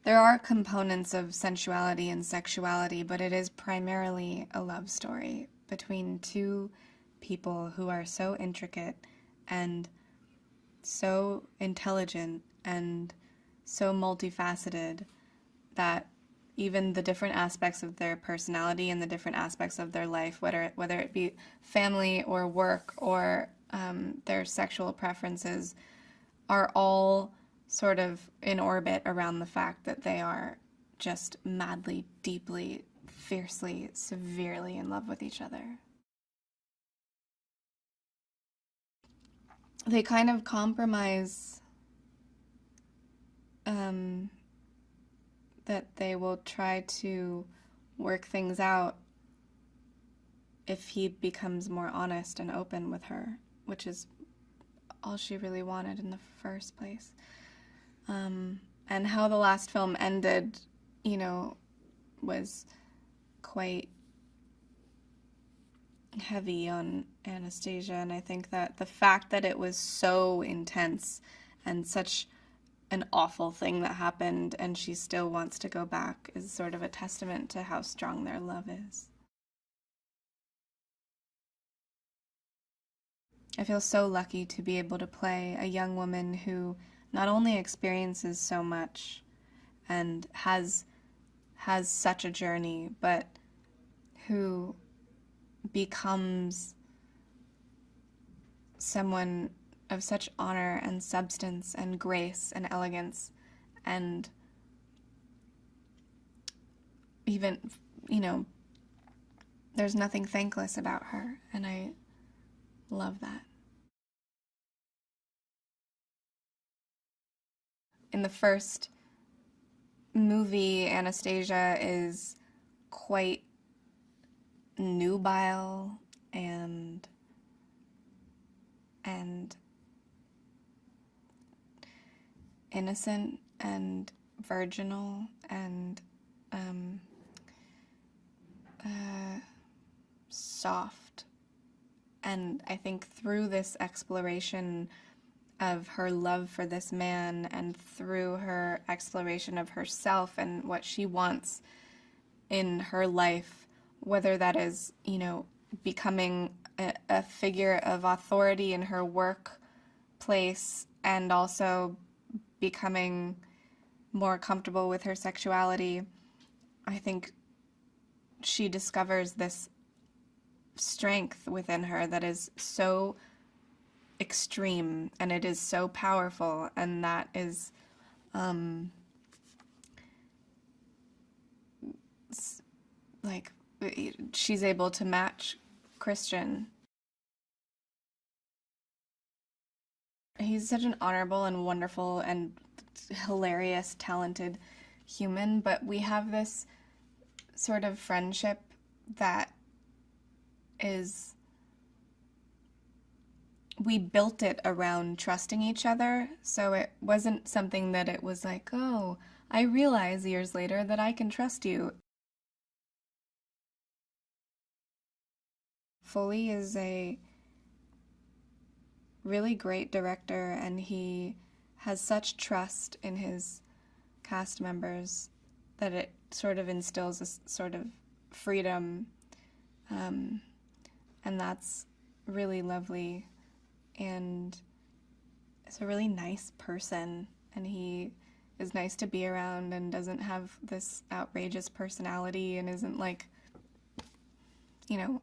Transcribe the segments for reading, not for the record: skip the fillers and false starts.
There are components of sensuality and sexuality, but it is primarily a love story between two people who are so intricate and so intelligent and so multifaceted that even the different aspects of their personality and the different aspects of their life, whether it be family or work or their sexual preferences, are all sort of in orbit around the fact that they are just madly, deeply, fiercely, severely in love with each other. They kind of compromise um, that they will try to work things out if he becomes more honest and open with her, which is all she really wanted in the first place. And how the last film ended, you know, was quite heavy on Anastasia, and I think that the fact that it was so intense and such an awful thing that happened and she still wants to go back is sort of a testament to how strong their love is. I feel so lucky to be able to play a young woman who not only experiences so much and has such a journey, but who becomes someone of such honor and substance and grace and elegance and even, you know, there's nothing thankless about her, and I love that. In the first movie, Anastasia is quite nubile and innocent and virginal and soft. And I think through this exploration of her love for this man and through her exploration of herself and what she wants in her life, whether that is, you know, becoming a figure of authority in her workplace and also becoming more comfortable with her sexuality, I think she discovers this strength within her that is so extreme and it is so powerful, and that is like she's able to match Christian. He's such an honorable and wonderful and hilarious, talented human, but we have this sort of friendship that is, we built it around trusting each other, so it wasn't something that it was like, oh, I realize years later that I can trust you. Foley is a really great director, and he has such trust in his cast members that it sort of instills a sort of freedom, and that's really lovely. And is a really nice person, and he is nice to be around and doesn't have this outrageous personality and isn't like, you know,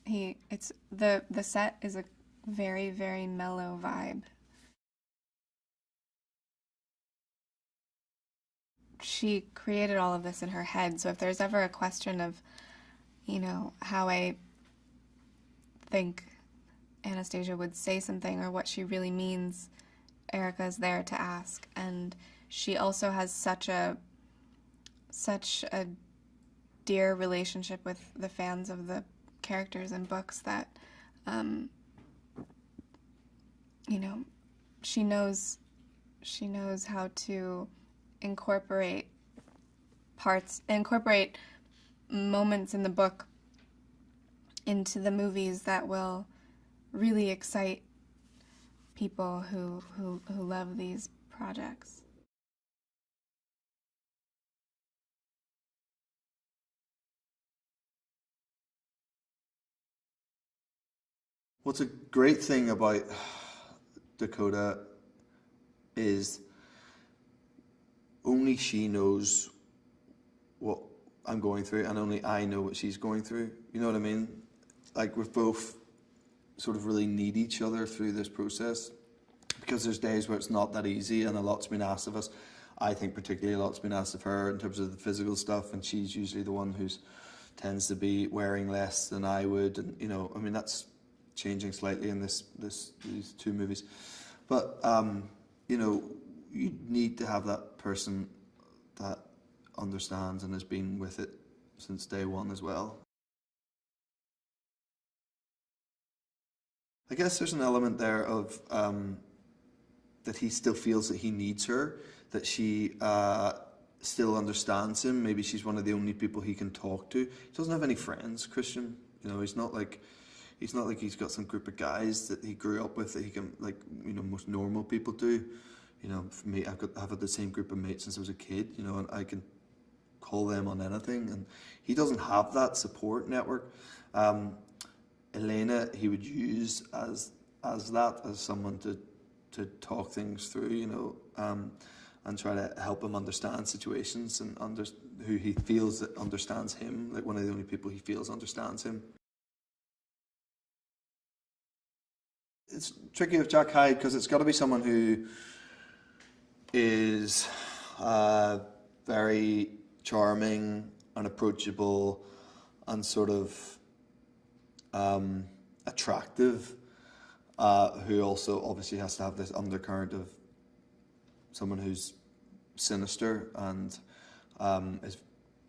it's the set is a very, very mellow vibe. She created all of this in her head, so if there's ever a question of, you know, how I think Anastasia would say something or what she really means, Erica's there to ask. And she also has such a dear relationship with the fans of the characters and books that you know, she knows how to incorporate incorporate moments in the book into the movies that will really excite people who love these projects. What's a great thing about Dakota is only she knows what I'm going through, and only I know what she's going through. You know what I mean? Like, we've both sort of really need each other through this process, because there's days where it's not that easy, and a lot's been asked of us. I think particularly a lot's been asked of her in terms of the physical stuff, and she's usually the one who's tends to be wearing less than I would, and I mean that's changing slightly in these two movies, but you need to have that person that understands and has been with it since day one as well. I guess there's an element there of that he still feels that he needs her, that she still understands him. Maybe she's one of the only people he can talk to. He doesn't have any friends, Christian. He's not like he's got some group of guys that he grew up with that he can, like, most normal people do. For me, I've had the same group of mates since I was a kid. And I can call them on anything, and he doesn't have that support network. Elena, he would use as someone to talk things through, and try to help him understand situations, and who he feels that understands him, like one of the only people he feels understands him. It's tricky with Jack Hyde because it's got to be someone who is very charming and approachable and sort of attractive, who also obviously has to have this undercurrent of someone who's sinister and is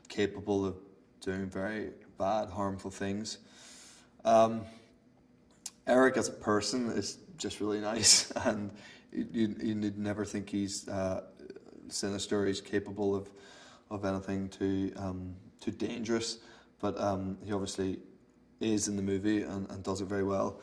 capable of doing very bad, harmful things. Eric as a person is just really nice, and you'd never think he's sinister. He's capable of anything too dangerous, but he obviously is in the movie and does it very well.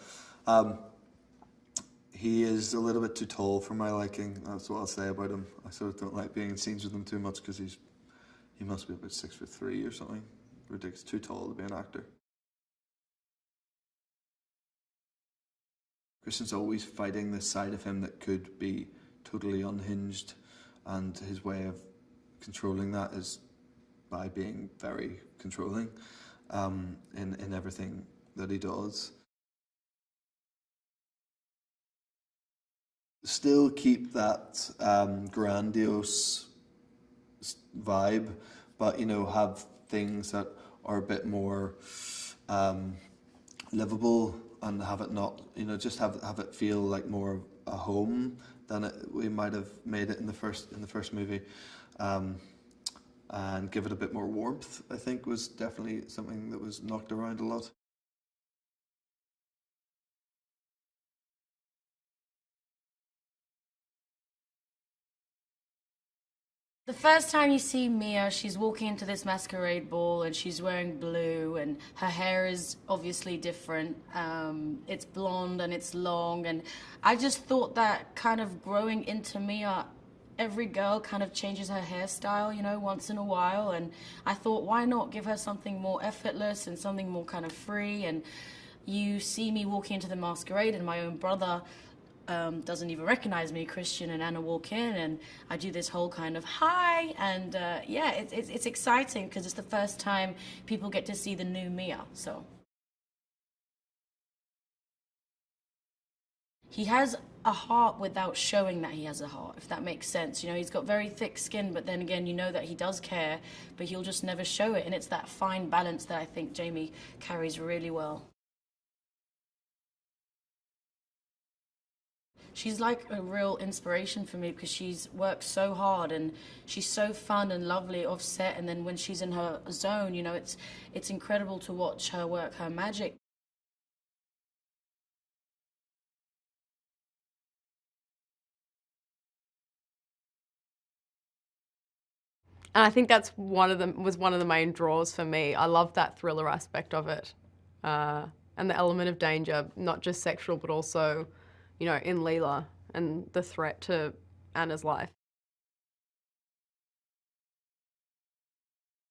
He is a little bit too tall for my liking. That's what I'll say about him. I sort of don't like being in scenes with him too much because he must be about 6'3" or something. Ridiculous, too tall to be an actor. Christian's always fighting this side of him that could be totally unhinged, and his way of controlling that is by being very controlling in everything that he does. Still keep that grandiose vibe, but have things that are a bit more livable, and have it not, just have it feel like more of a home than we might have made it in the first movie, and give it a bit more warmth. I think was definitely something that was knocked around a lot. The first time you see Mia, she's walking into this masquerade ball and she's wearing blue, and her hair is obviously different. It's blonde and it's long, and I just thought that kind of growing into Mia, every girl kind of changes her hairstyle, once in a while, and I thought, why not give her something more effortless and something more kind of free? And you see me walking into the masquerade, and my own brother doesn't even recognize me. Christian and Anna walk in, and I do this whole kind of hi, and yeah, it's exciting because it's the first time people get to see the new Mia. So he has a heart without showing that he has a heart, if that makes sense. He's got very thick skin, but then again, that he does care, but he'll just never show it, and it's that fine balance that I think Jamie carries really well. She's like a real inspiration for me because she's worked so hard, and she's so fun and lovely off set, and then when she's in her zone, it's incredible to watch her work her magic. And I think that's one of the main draws for me. I love that thriller aspect of it, and the element of danger, not just sexual, but also, in Leela and the threat to Anna's life.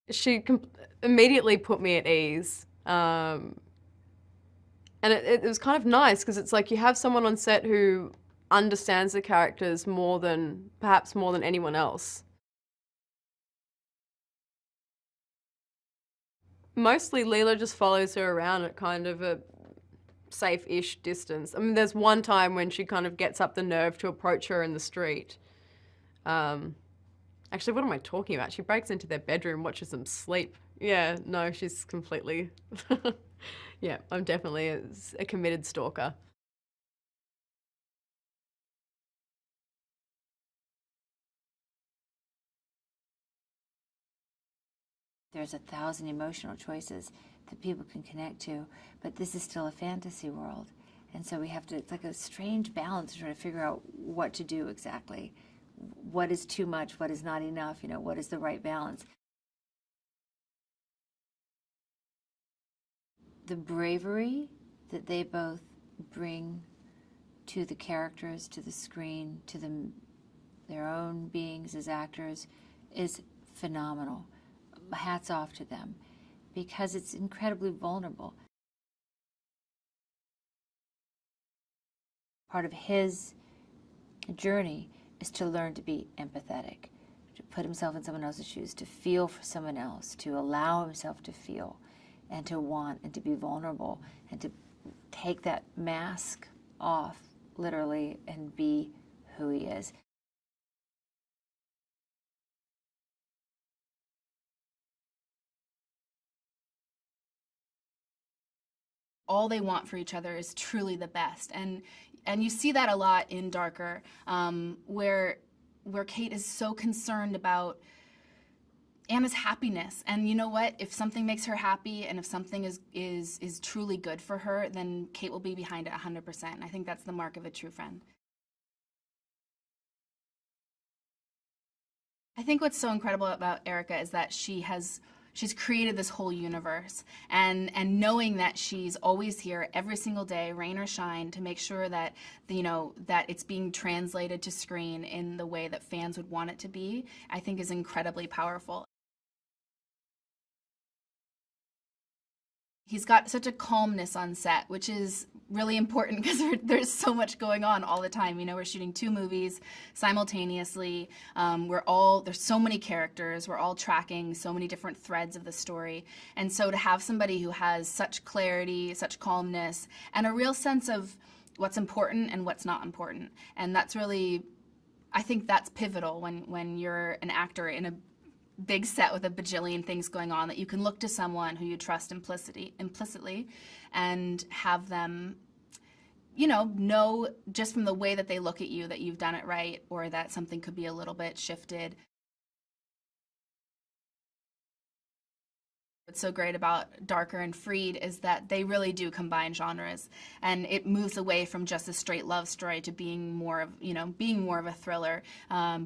She immediately put me at ease, And it was kind of nice because it's like you have someone on set who understands the characters perhaps more than anyone else. Mostly Leela just follows her around at kind of a safe-ish distance. I mean, there's one time when she kind of gets up the nerve to approach her in the street. Actually, what am I talking about? She breaks into their bedroom, watches them sleep. Yeah, no, she's completely... Yeah, I'm definitely a committed stalker. There's 1,000 emotional choices that people can connect to, but this is still a fantasy world. And so we have to, it's like a strange balance to try to figure out what to do exactly. What is too much, what is not enough, you know, what is the right balance. The bravery that they both bring to the characters, to the screen, to their own beings as actors is phenomenal. Hats off to them, because it's incredibly vulnerable. Part of his journey is to learn to be empathetic, to put himself in someone else's shoes, to feel for someone else, to allow himself to feel and to want and to be vulnerable and to take that mask off, literally, and be who he is. All they want for each other is truly the best, and you see that a lot in Darker, where Kate is so concerned about Anna's happiness. And you know what? If something makes her happy and if something is truly good for her, then Kate will be behind it 100%. And I think that's the mark of a true friend. I think what's so incredible about Erica is that she's created this whole universe, and knowing that she's always here every single day, rain or shine, to make sure that that it's being translated to screen in the way that fans would want it to be, I think is incredibly powerful. He's got such a calmness on set, which is really important because there's so much going on all the time. You know, we're shooting 2 movies simultaneously. There's so many characters. We're all tracking so many different threads of the story. And so to have somebody who has such clarity, such calmness, and a real sense of what's important and what's not important. And that's really, I think that's pivotal when you're an actor in a big set with a bajillion things going on, that you can look to someone who you trust implicitly and have them, know just from the way that they look at you that you've done it right, or that something could be a little bit shifted. What's so great about Darker and Freed is that they really do combine genres, and it moves away from just a straight love story to being more of a thriller,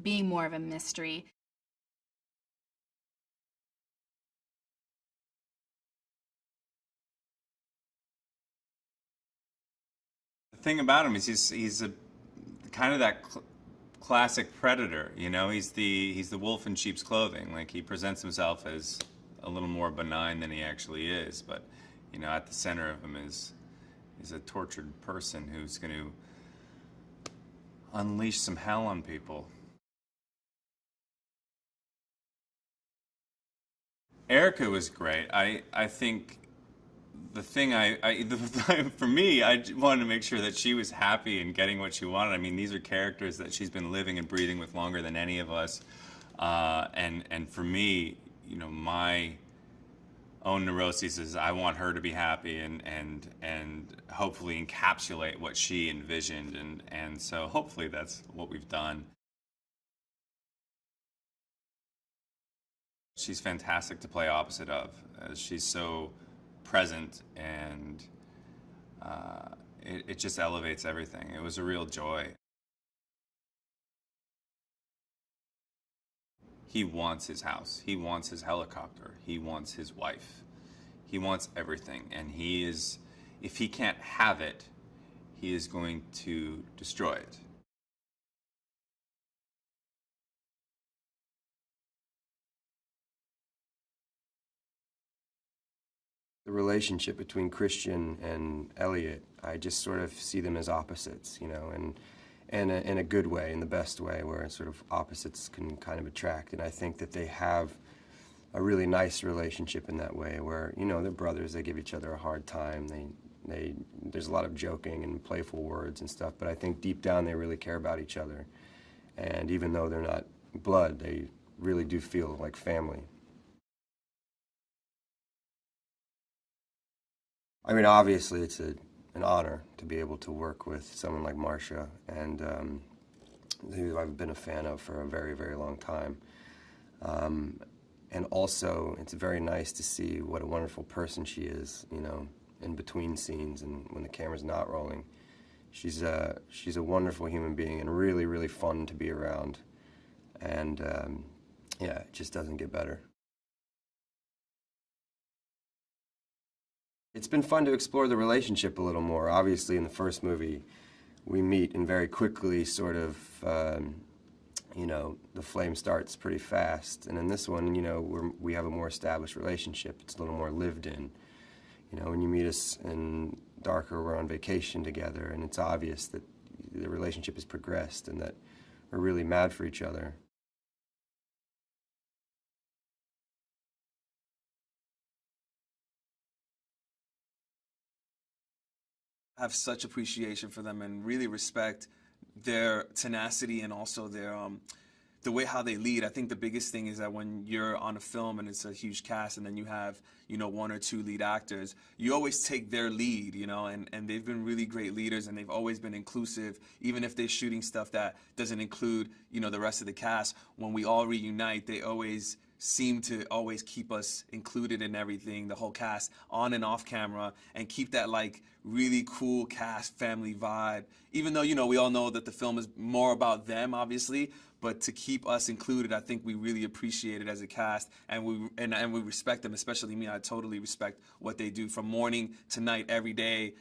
being more of a mystery. The thing about him is he's a kind of that classic predator. You know, he's the wolf in sheep's clothing. Like, he presents himself as a little more benign than he actually is, but at the center of him is a tortured person who's going to unleash some hell on people. Erica was great. I think the thing for me, I wanted to make sure that she was happy and getting what she wanted. I mean, these are characters that she's been living and breathing with longer than any of us. And for me, my own neuroses is I want her to be happy and hopefully encapsulate what she envisioned. And so hopefully that's what we've done. She's fantastic to play opposite of. She's so present, and it just elevates everything. It was a real joy. He wants his house. He wants his helicopter. He wants his wife. He wants everything. And if he can't have it, he is going to destroy it. The relationship between Christian and Elliot, I just sort of see them as opposites, you know, and in a good way, in the best way, where sort of opposites can kind of attract. And I think that they have a really nice relationship in that way, where, you know, they're brothers, they give each other a hard time, there's a lot of joking and playful words and stuff, but I think deep down they really care about each other. And even though they're not blood, they really do feel like family. I mean, obviously it's an honor to be able to work with someone like Marcia, and who I've been a fan of for a very, very long time. And also, it's very nice to see what a wonderful person she is, you know, in between scenes and when the camera's not rolling. She's a wonderful human being and really, really fun to be around. And yeah, it just doesn't get better. It's been fun to explore the relationship a little more. Obviously, in the first movie, we meet and very quickly sort of, you know, the flame starts pretty fast. And in this one, you know, we have a more established relationship. It's a little more lived in. You know, when you meet us in Darker, we're on vacation together, and it's obvious that the relationship has progressed and that we're really mad for each other. I have such appreciation for them and really respect their tenacity and also their the way how they lead. I think the biggest thing is that when you're on a film and it's a huge cast and then you have, you know, 1 or 2 lead actors, you always take their lead, you know, and they've been really great leaders, and they've always been inclusive, even if they're shooting stuff that doesn't include, you know, the rest of the cast. When we all reunite, they always seem to always keep us included in everything, the whole cast, on and off camera, and keep that like really cool cast family vibe. Even though, you know, we all know that the film is more about them, obviously, but to keep us included, I think we really appreciate it as a cast, and we respect them, especially me. I totally respect what they do from morning to night, every day,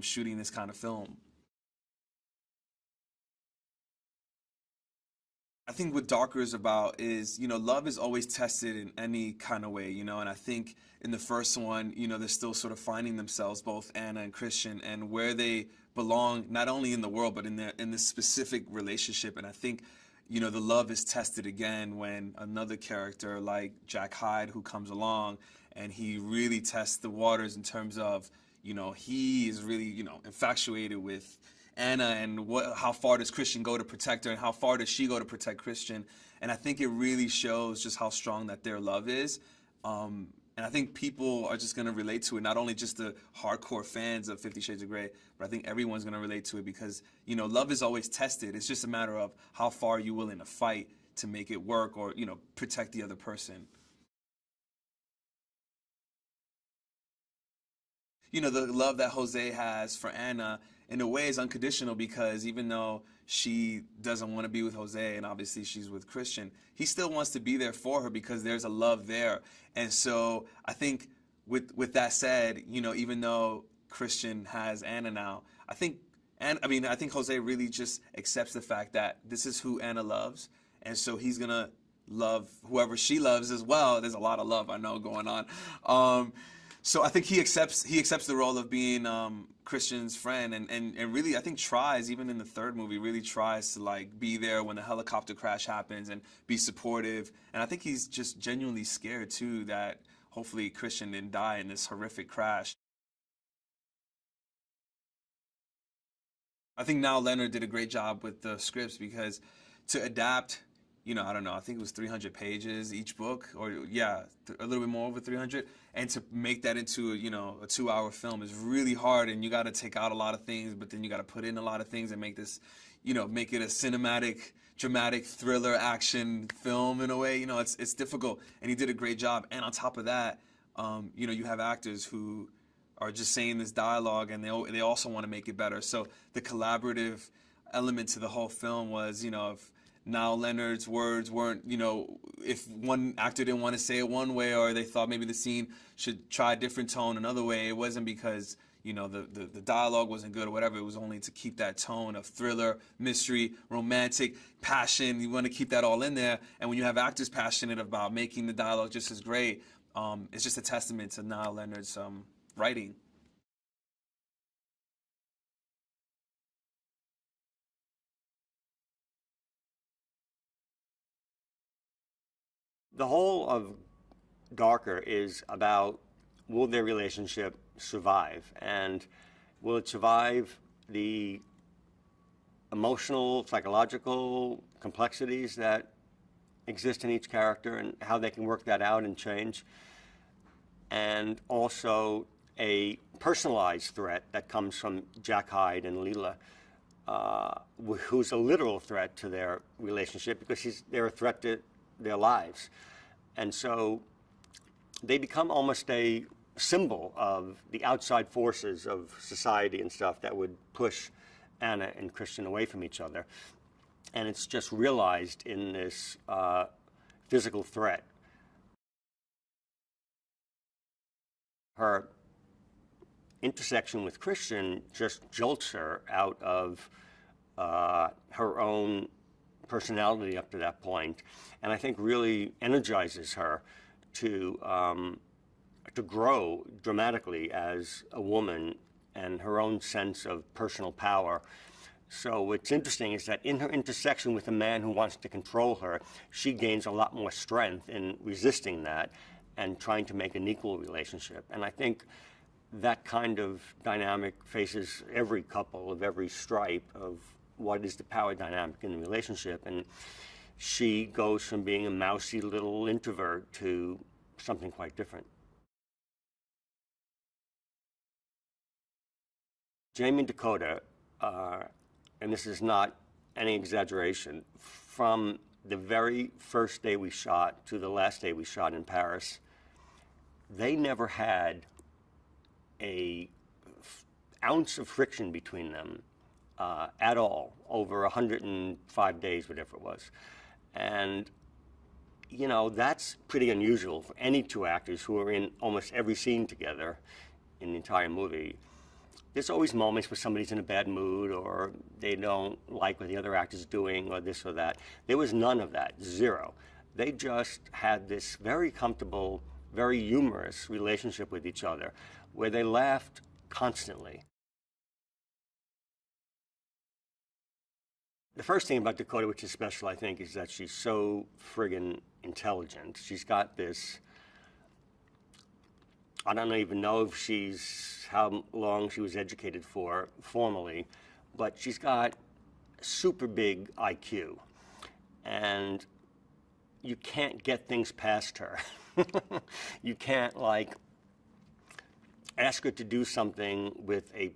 shooting this kind of film. I think what Darker is about is, you know, love is always tested in any kind of way, you know, and I think in the first one, you know, they're still sort of finding themselves, both Anna and Christian, and where they belong, not only in the world, but in this specific relationship. And I think, you know, the love is tested again when another character like Jack Hyde, who comes along, and he really tests the waters in terms of, you know, he is really, you know, infatuated with Anna, and how far does Christian go to protect her, and how far does she go to protect Christian. And I think it really shows just how strong that their love is. And I think people are just going to relate to it, not only just the hardcore fans of 50 Shades of Grey, but I think everyone's going to relate to it because, you know, love is always tested. It's just a matter of how far you're willing to fight to make it work, or, you know, protect the other person. You know, the love that Jose has for Anna, in a way, is unconditional, because even though she doesn't want to be with Jose, and obviously she's with Christian, he still wants to be there for her because there's a love there. And so I think with that said, you know, even though Christian has Anna now, I think Jose really just accepts the fact that this is who Anna loves, and so he's gonna love whoever she loves as well. There's a lot of love, I know, going on. So I think he accepts the role of being Christian's friend, and really, I think tries, even in the third movie, really tries to like be there when the helicopter crash happens and be supportive. And I think he's just genuinely scared too that hopefully Christian didn't die in this horrific crash. I think Now Leonard did a great job with the scripts, because to adapt, you know, I don't know, I think it was 300 pages each book, or yeah, a little bit more, over 300, and to make that into, you know, a 2-hour film is really hard, and you got to take out a lot of things, but then you got to put in a lot of things and make this, you know, make it a cinematic, dramatic thriller action film in a way. You know, it's difficult, and he did a great job. And on top of that, you know, you have actors who are just saying this dialogue, and they also want to make it better. So the collaborative element to the whole film was, you know, if Now Leonard's words weren't, you know, if one actor didn't want to say it one way, or they thought maybe the scene should try a different tone another way, it wasn't because, you know, the dialogue wasn't good or whatever. It was only to keep that tone of thriller, mystery, romantic, passion. You want to keep that all in there. And when you have actors passionate about making the dialogue just as great, it's just a testament to Niall Leonard's writing. The whole of Darker is about, will their relationship survive? And will it survive the emotional, psychological complexities that exist in each character and how they can work that out and change? And also a personalized threat that comes from Jack Hyde and Leela, who's a literal threat to their relationship because they're a threat to their lives. And so they become almost a symbol of the outside forces of society and stuff that would push Anna and Christian away from each other. And it's just realized in this physical threat. Her intersection with Christian just jolts her out of her own personality up to that point, and I think really energizes her to grow dramatically as a woman and her own sense of personal power. So what's interesting is that in her intersection with a man who wants to control her, she gains a lot more strength in resisting that and trying to make an equal relationship. And I think that kind of dynamic faces every couple of every stripe of what is the power dynamic in the relationship. And she goes from being a mousy little introvert to something quite different. Jamie and Dakota, and this is not any exaggeration, from the very first day we shot to the last day we shot in Paris, they never had an ounce of friction between them at all over 105 days, whatever it was. And, you know, that's pretty unusual for any two actors who are in almost every scene together in the entire movie. There's always moments where somebody's in a bad mood or they don't like what the other actor's doing or this or that. There was none of that, zero. They just had this very comfortable, very humorous relationship with each other where they laughed constantly. The first thing about Dakota, which is special, I think, is that she's so friggin' intelligent. She's got this, I don't even know if how long she was educated for formally, but she's got super big IQ. And you can't get things past her. You can't, like, ask her to do something with a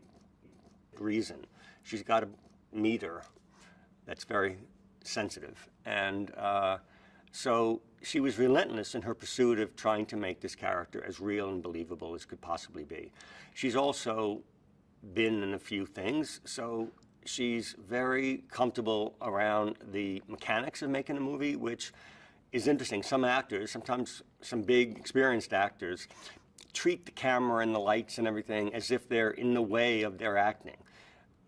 reason. She's got a meter that's very sensitive. And so she was relentless in her pursuit of trying to make this character as real and believable as could possibly be. She's also been in a few things, so she's very comfortable around the mechanics of making a movie, which is interesting. Some actors, sometimes some big experienced actors, treat the camera and the lights and everything as if they're in the way of their acting.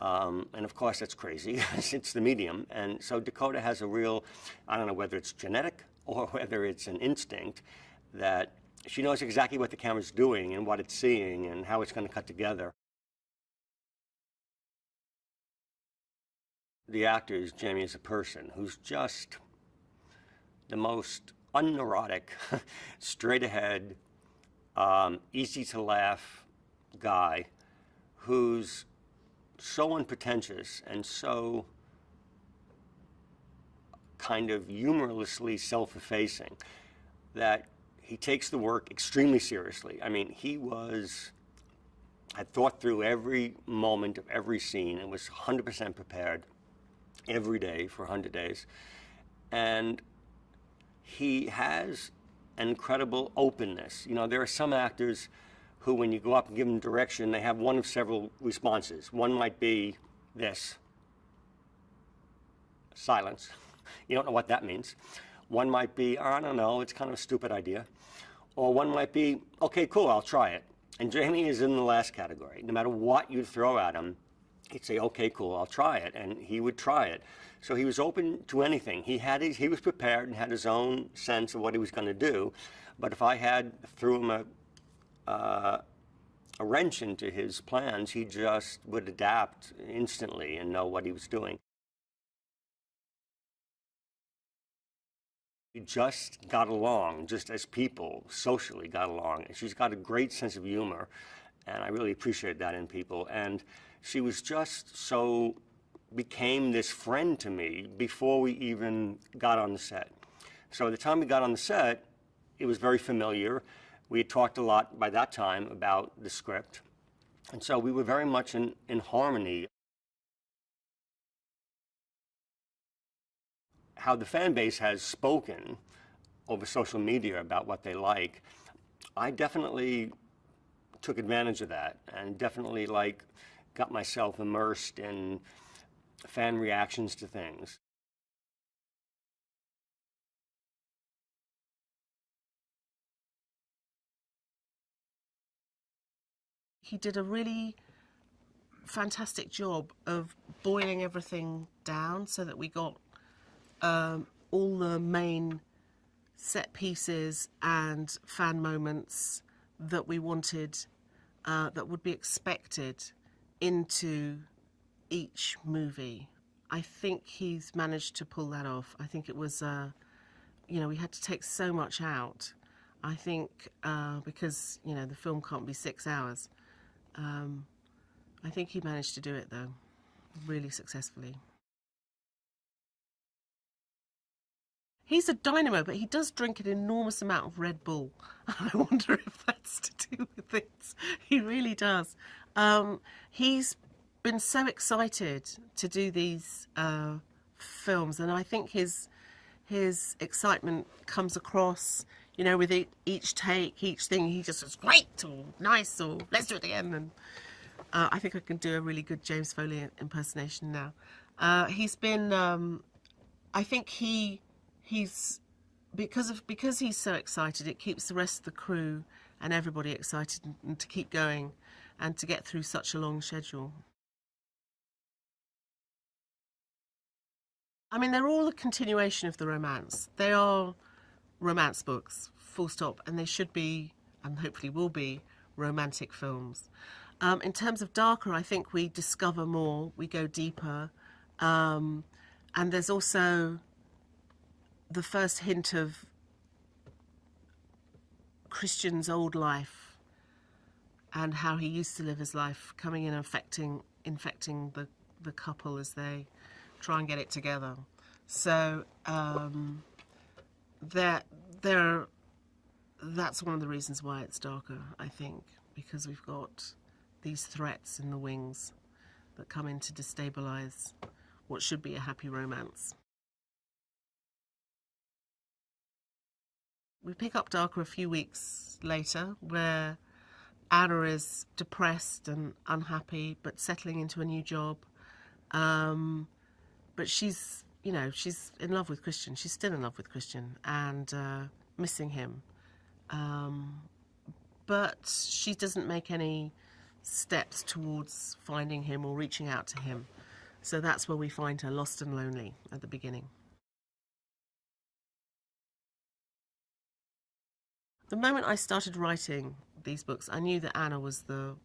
And of course that's crazy, it's the medium. And so Dakota has a real, I don't know whether it's genetic or whether it's an instinct, that she knows exactly what the camera's doing and what it's seeing and how it's going to cut together. The actor is Jamie as a person who's just the most unneurotic, straight ahead, easy to laugh guy who's so unpretentious and so kind of humorlessly self-effacing that he takes the work extremely seriously. I mean, he had thought through every moment of every scene and was 100% prepared every day for 100 days. And he has an incredible openness. You know, there are some actors who, when you go up and give them direction, they have one of several responses. One might be this, silence. You don't know what that means. One might be, oh, I don't know, it's kind of a stupid idea. Or one might be, okay, cool, I'll try it. And Jamie is in the last category. No matter what you throw at him, he'd say, okay, cool, I'll try it. And he would try it. So he was open to anything. He was prepared and had his own sense of what he was going to do. But if I had threw him a wrench into his plans, he just would adapt instantly and know what he was doing. We just got along, just as people, socially got along. And she's got a great sense of humor, and I really appreciate that in people. And she was just so, became this friend to me before we even got on the set. So by the time we got on the set, it was very familiar. We had talked a lot by that time about the script. And so we were very much in harmony. How the fan base has spoken over social media about what they like, I definitely took advantage of that and definitely got myself immersed in fan reactions to things. He did a really fantastic job of boiling everything down so that we got all the main set pieces and fan moments that we wanted, that would be expected into each movie. I think he's managed to pull that off. I think it was, we had to take so much out. I think because, the film can't be 6 hours. I think he managed to do it, though, really successfully. He's a dynamo, but he does drink an enormous amount of Red Bull. I wonder if that's to do with it. He really does. He's been so excited to do these films, and I think his excitement comes across, with each take, each thing. He just says, great, or nice, or let's do it again. And I think I can do a really good James Foley impersonation now. He's been, I think he's because he's so excited, it keeps the rest of the crew and everybody excited and to keep going and to get through such a long schedule. I mean, they're all a continuation of the romance. They are romance books, full stop, and they should be, and hopefully will be, romantic films. In terms of darker, I think we discover more, we go deeper, and there's also the first hint of Christian's old life and how he used to live his life coming in and infecting the couple as they try and get it together. So that's one of the reasons why it's darker, I think, because we've got these threats in the wings that come in to destabilise what should be a happy romance. We pick up darker a few weeks later, where Anna is depressed and unhappy, but settling into a new job. But she's in love with Christian. She's still in love with Christian and missing him. But she doesn't make any steps towards finding him or reaching out to him. So that's where we find her lost and lonely at the beginning. The moment I started writing these books, I knew that Anna was the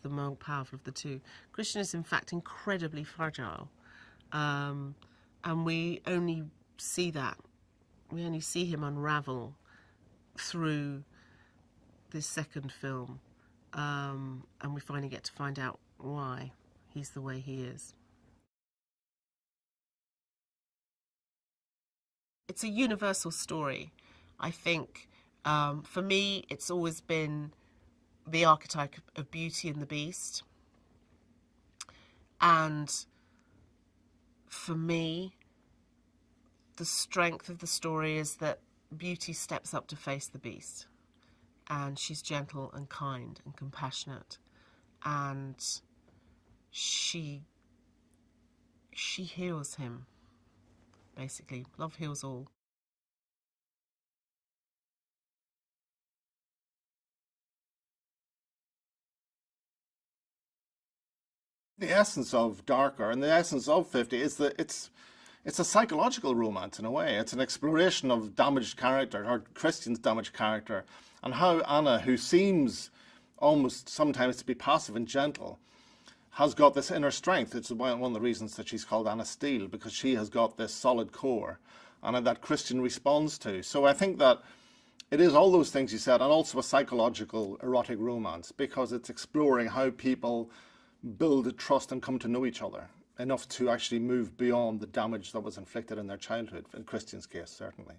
more powerful of the two. Christian is, in fact, incredibly fragile. And we only see that. We only see him unravel through this second film. And we finally get to find out why he's the way he is. It's a universal story, I think. For me, it's always been the archetype of Beauty and the Beast. And for me, the strength of the story is that Beauty steps up to face the Beast. And she's gentle and kind and compassionate. And she heals him, basically. Love heals all. The essence of Darker and the essence of 50 is that it's a psychological romance in a way. It's an exploration of damaged character, or Christian's damaged character, and how Anna, who seems almost sometimes to be passive and gentle, has got this inner strength. It's one of the reasons that she's called Anna Steele, because she has got this solid core and that Christian responds to. So I think that it is all those things you said, and also a psychological erotic romance, because it's exploring how people build trust and come to know each other enough to actually move beyond the damage that was inflicted in their childhood, in Christian's case, certainly.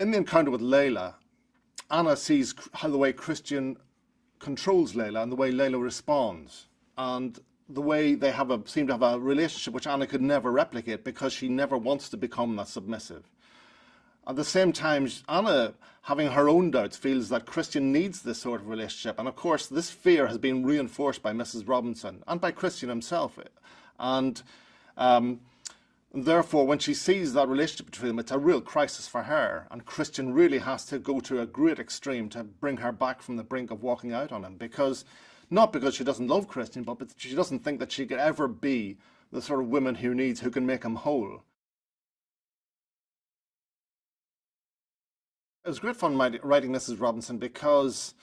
In the encounter with Layla, Anna sees how the way Christian controls Layla and the way Layla responds, and the way they seem to have a relationship which Anna could never replicate, because she never wants to become that submissive. At the same time, Anna, having her own doubts, feels that Christian needs this sort of relationship. And of course, this fear has been reinforced by Mrs. Robinson and by Christian himself. And therefore, when she sees that relationship between them, it's a real crisis for her. And Christian really has to go to a great extreme to bring her back from the brink of walking out on him. Not because she doesn't love Christian, but because she doesn't think that she could ever be the sort of woman who can make him whole. It was great fun writing Mrs. Robinson, because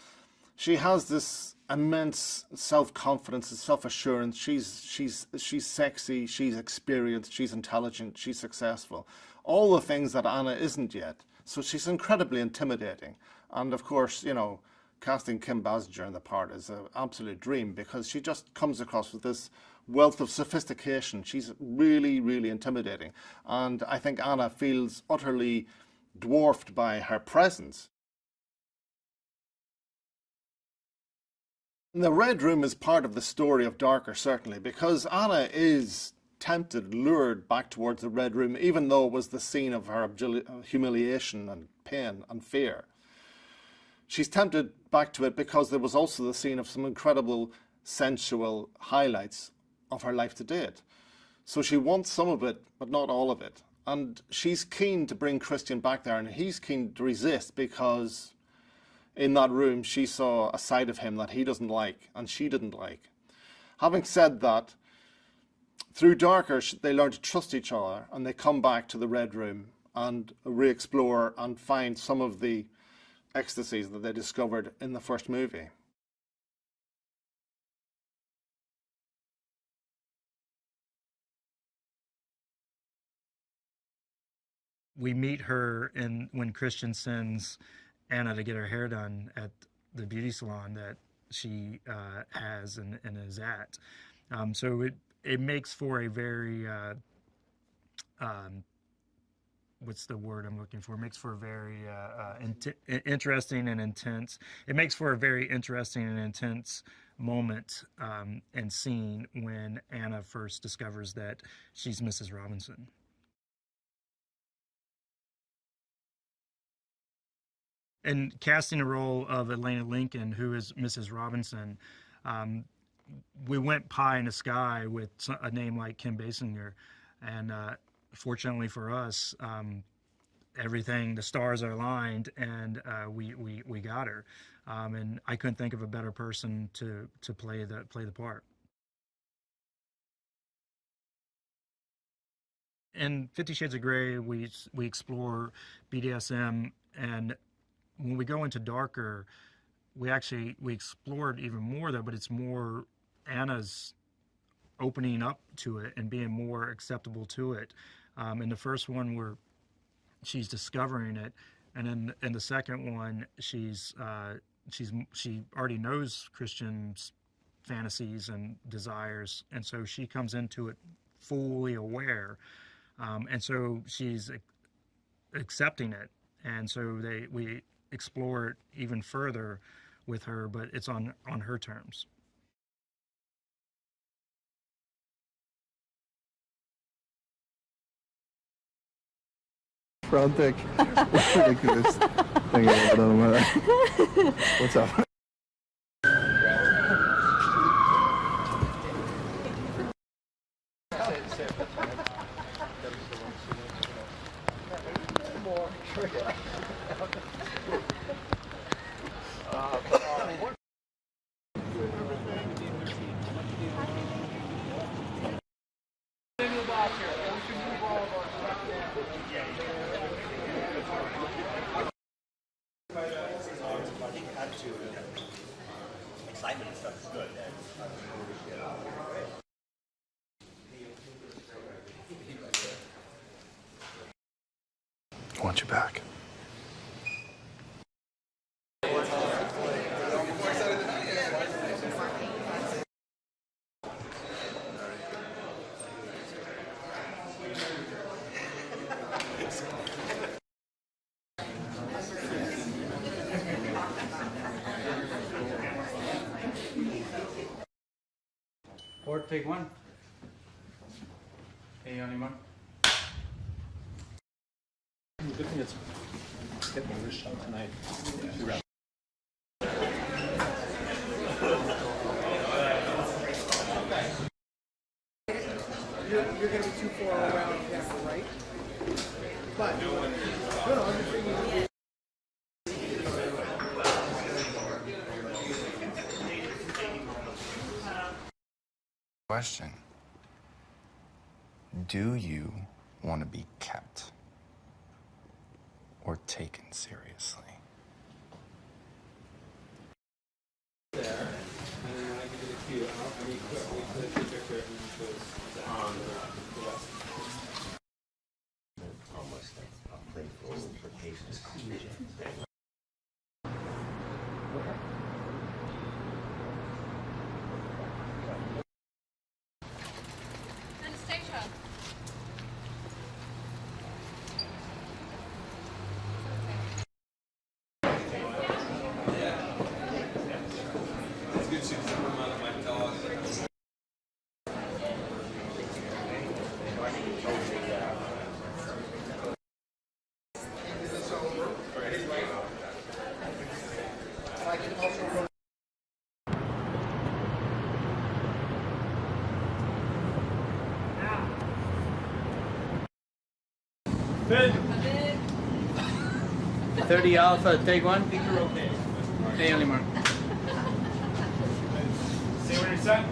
she has this immense self-confidence and self-assurance. She's sexy, she's experienced, she's intelligent, she's successful. All the things that Anna isn't yet. So she's incredibly intimidating. And of course, you know, casting Kim Basinger in the part is an absolute dream, because she just comes across with this wealth of sophistication. She's really, really intimidating. And I think Anna feels utterly dwarfed by her presence. The Red Room is part of the story of Darker, certainly, because Anna is tempted, lured back towards the Red Room, even though it was the scene of her humiliation and pain and fear. She's tempted back to it because there was also the scene of some incredible sensual highlights of her life to date. So she wants some of it, but not all of it. And she's keen to bring Christian back there, and he's keen to resist, because in that room she saw a side of him that he doesn't like and she didn't like. Having said that, through Darker they learn to trust each other, and they come back to the Red Room and re-explore and find some of the ecstasies that they discovered in the first movie. We meet her when Christian sends Anna to get her hair done at the beauty salon that she has and is at. So it makes for a very what's the word I'm looking for? It makes for a very interesting and intense. It makes for a very interesting and intense moment and scene when Anna first discovers that she's Mrs. Robinson. And casting the role of Elena Lincoln, who is Mrs. Robinson, we went pie in the sky with a name like Kim Basinger, and fortunately for us, the stars are aligned, and we got her. And I couldn't think of a better person to play the part. In 50 Shades of Grey, we explore BDSM, and when we go into Darker, we explored even more though, but it's more Anna's opening up to it and being more acceptable to it. In the first one, where she's discovering it, and in the second one, she already knows Christian's fantasies and desires, and so she comes into it fully aware, and so she's accepting it, and so we explore it even further with her, but it's on her terms. Frantic. Ridiculous. What's up? want you back. Or take one. Hey, only one. Good thing it's getting this shot tonight. You're going to be too far around left or right. But, no, I'm just thinking. Question. Do you want to be kept or taken seriously? There, and then I give you the cue. I need to put a picture and goes on the west. Almost a playful implications. Anastasia. It's good to see my dog. Good. 30 Alpha, take one. I think you're okay. Hey, only mark. Say when you're set.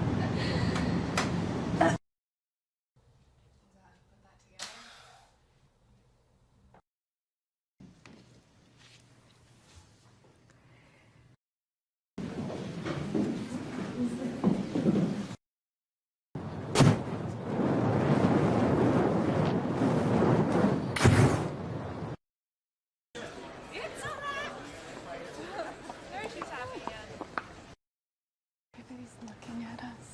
Everybody's looking at us.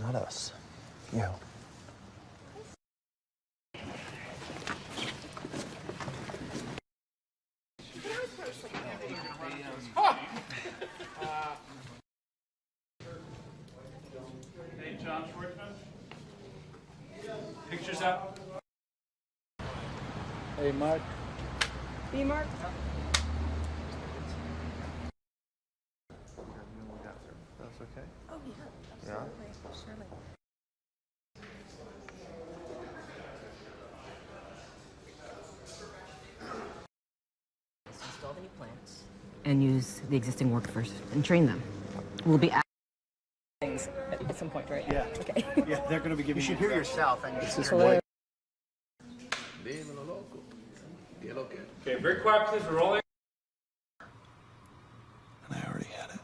Not us. You. Hey, John Schwartzman. Pictures up. Hey, Mark. B Mark? That's okay. Oh, yeah, absolutely. Surely. Install the new plants and use the existing workforce and train them. We'll be things at some point, right? Yeah. Okay. Yeah, they're going to be giving You should hear yourself and This you is should what. Okay, very quiet, please. We're rolling. And I already had it.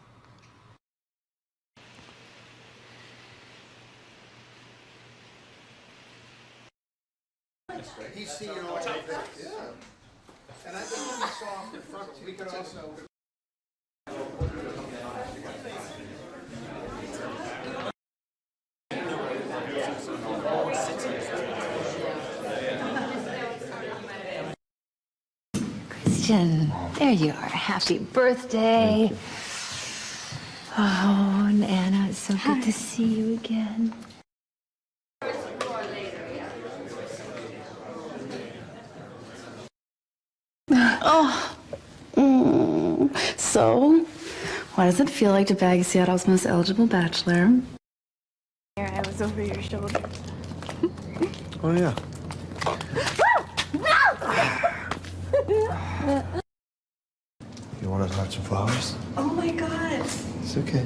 He's seen all of it. Yeah. And I think when we saw in front, we could also. Christian, there you are. Happy birthday. Oh, and Anna, it's so good to see you again. Oh. So, what does it feel like to bag Seattle's most eligible bachelor? I was over your shoulder. Oh, yeah. You want to touch some flowers? Oh my god. It's okay.